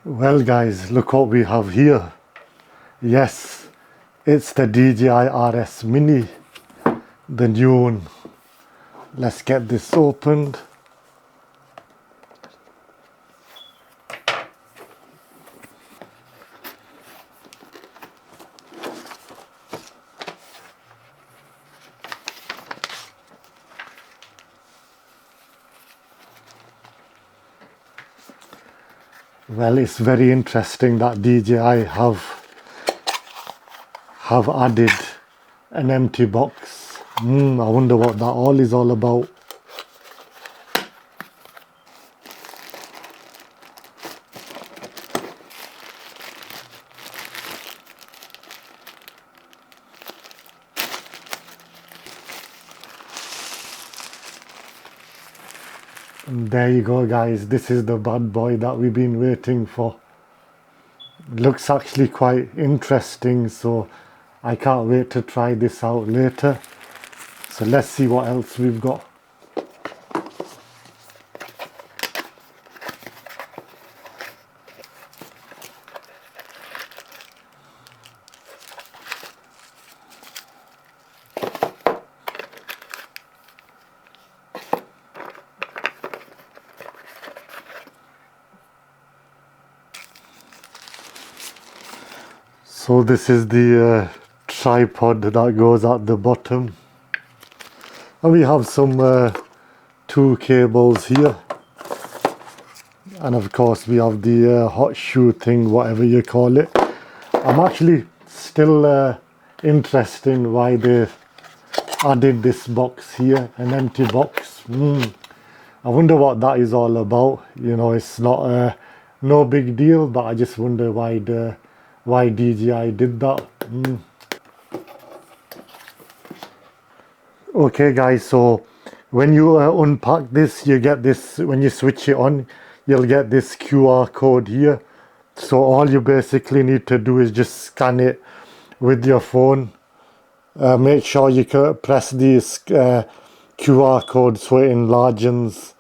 Well guys, look what we have here. Yes, it's the DJI RS Mini, the new one. Let's get this opened. Well, it's very interesting that DJI have added an empty box. I wonder what that all is all about. And there you go guys, this is the bad boy that we've been waiting for. It looks actually quite interesting, so I can't wait to try this out later. So let's see what else we've got. So this is the tripod that goes at the bottom. And we have some two cables here. And of course we have the hot shoe thing, whatever you call it. I'm actually still interested in why they added this box here, an empty box. I wonder what that is all about. You know, it's not no big deal, but I just wonder why DJI did that. Okay guys, so when you unpack this, you get this, when you switch it on, you'll get this QR code here. So all you basically need to do is just scan it with your phone. Make sure you press this QR code so it enlarges.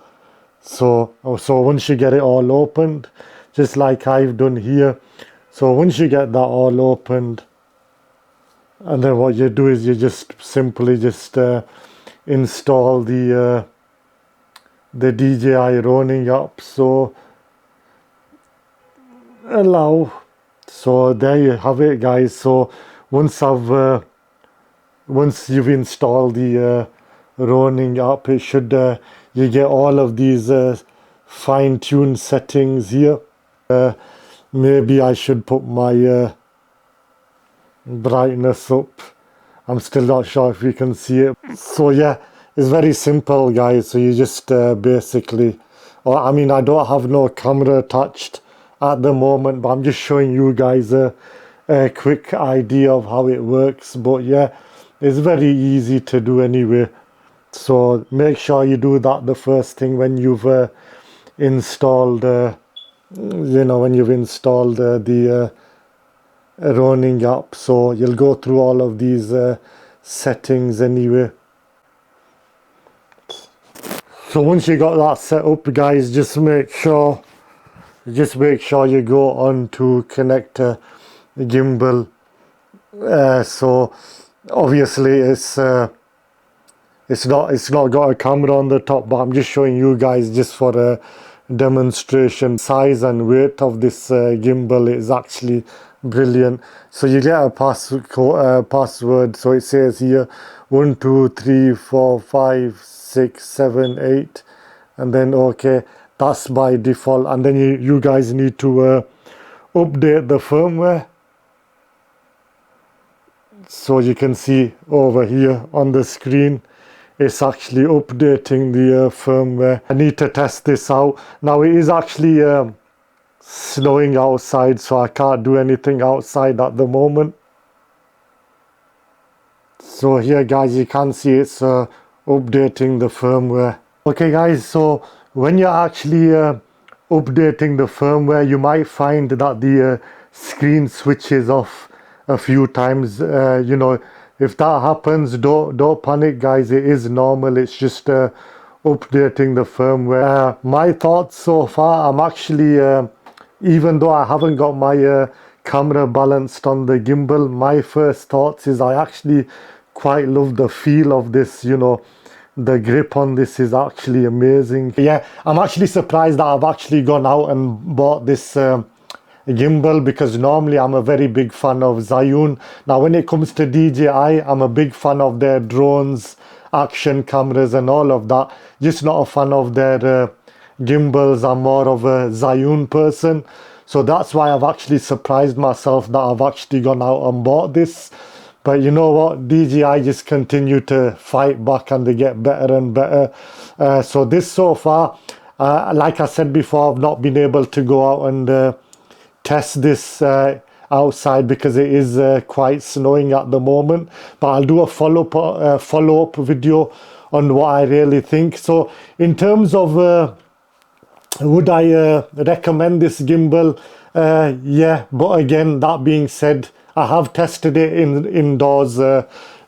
So once you get it all opened, just like I've done here, so once you get that all opened, and then what you do is you just simply just install the DJI roaming app. So allow. So there you have it guys. So once you've installed the roaming app, it should you get all of these fine-tuned settings here. Maybe I should put my brightness up. I'm still not sure if you can see it. So yeah, it's very simple guys. So you just basically, I mean, I don't have no camera attached at the moment, but I'm just showing you guys a quick idea of how it works. But yeah, it's very easy to do anyway. So make sure you do that the first thing when you've installed when you've installed the roaming app. So you'll go through all of these settings anyway. So once you got that set up guys, just make sure you go on to connect the gimbal. So obviously it's not got a camera on the top, but I'm just showing you guys just for a demonstration. Size and weight of this gimbal is actually brilliant. So you get a password. So it says here 1 2 3 4 5 6 7 8, and then okay, that's by default. And then you guys need to update the firmware. So you can see over here on the screen, it's actually updating the firmware. I need to test this out. Now it is actually snowing outside, so I can't do anything outside at the moment. So here guys, you can see it's updating the firmware. Okay guys, so when you're actually updating the firmware, you might find that the screen switches off a few times. You know, if that happens, don't panic guys, it is normal. It's just updating the firmware. My thoughts so far, I'm actually even though I haven't got my camera balanced on the gimbal, my first thoughts is I actually quite love the feel of this, you know. The grip on this is actually amazing. Yeah, I'm actually surprised that I've actually gone out and bought this gimbal, because normally I'm a very big fan of Zhiyun. Now when it comes to DJI, I'm a big fan of their drones, action cameras and all of that. Just not a fan of their gimbals. I'm more of a Zhiyun person. So that's why I've actually surprised myself that I've actually gone out and bought this. But you know what, DJI just continue to fight back and they get better and better. So this so far, like I said before, I've not been able to go out and test this outside because it is quite snowing at the moment. But I'll do a follow-up video on what I really think. So in terms of would I recommend this gimbal? Yeah, but again, that being said, I have tested it indoors,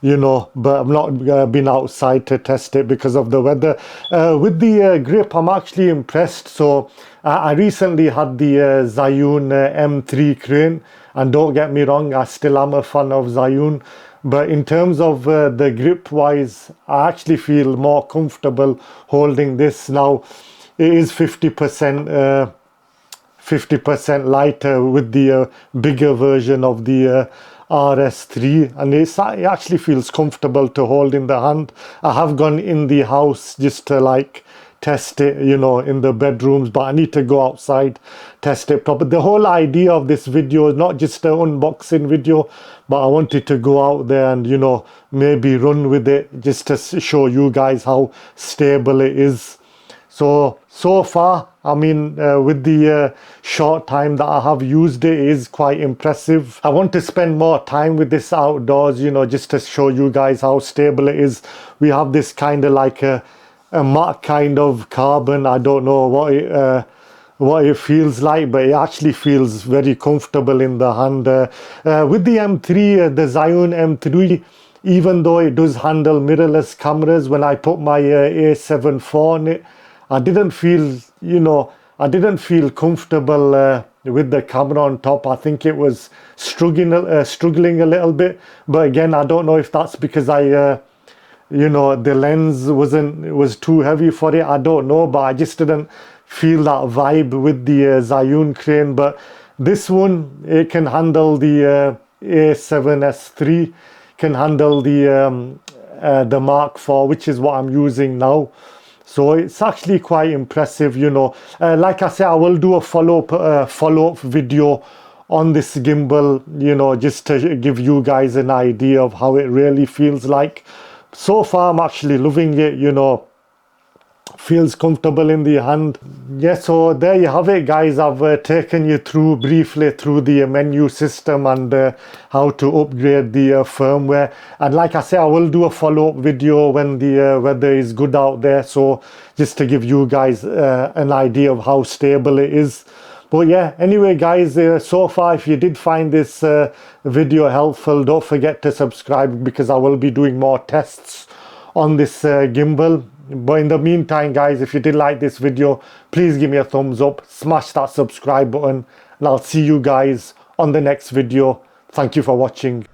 you know, but I've not been outside to test it because of the weather. With the grip, I'm actually impressed. So I recently had the Zhiyun M3 crane, and don't get me wrong, I still am a fan of Zhiyun. But in terms of the grip wise, I actually feel more comfortable holding this. Now, it is 50% lighter with the bigger version of the RS3, and it actually feels comfortable to hold in the hand. I have gone in the house just to like test it, you know, in the bedrooms, but I need to go outside, test it properly. The whole idea of this video is not just an unboxing video, but I wanted to go out there and, you know, maybe run with it just to show you guys how stable it is. So far, I mean, with the short time that I have used it, is quite impressive. I want to spend more time with this outdoors, you know, just to show you guys how stable it is. We have this kind of like a matte kind of carbon. I don't know what it feels like, but it actually feels very comfortable in the hand. With the M3, the Zhiyun M3, even though it does handle mirrorless cameras, when I put my A7 IV on it, I didn't feel, you know, I didn't feel comfortable with the camera on top. I think it was struggling a little bit. But again, I don't know if that's because you know, the lens was too heavy for it. I don't know, but I just didn't feel that vibe with the Zhiyun crane. But this one, it can handle the A7S3, can handle the Mark IV, which is what I'm using now. So it's actually quite impressive, you know. Like I said, I will do a follow-up video on this gimbal, you know, just to give you guys an idea of how it really feels like. So far, I'm actually loving it, you know. Feels comfortable in the hand. Yeah, so there you have it, guys. I've taken you through briefly through the menu system and how to upgrade the firmware. And like I said, I will do a follow-up video when the weather is good out there, so just to give you guys an idea of how stable it is. But yeah, anyway guys, so far, if you did find this video helpful, don't forget to subscribe, because I will be doing more tests on this gimbal. But in the meantime, guys, if you did like this video, please give me a thumbs up, smash that subscribe button, and I'll see you guys on the next video. Thank you for watching.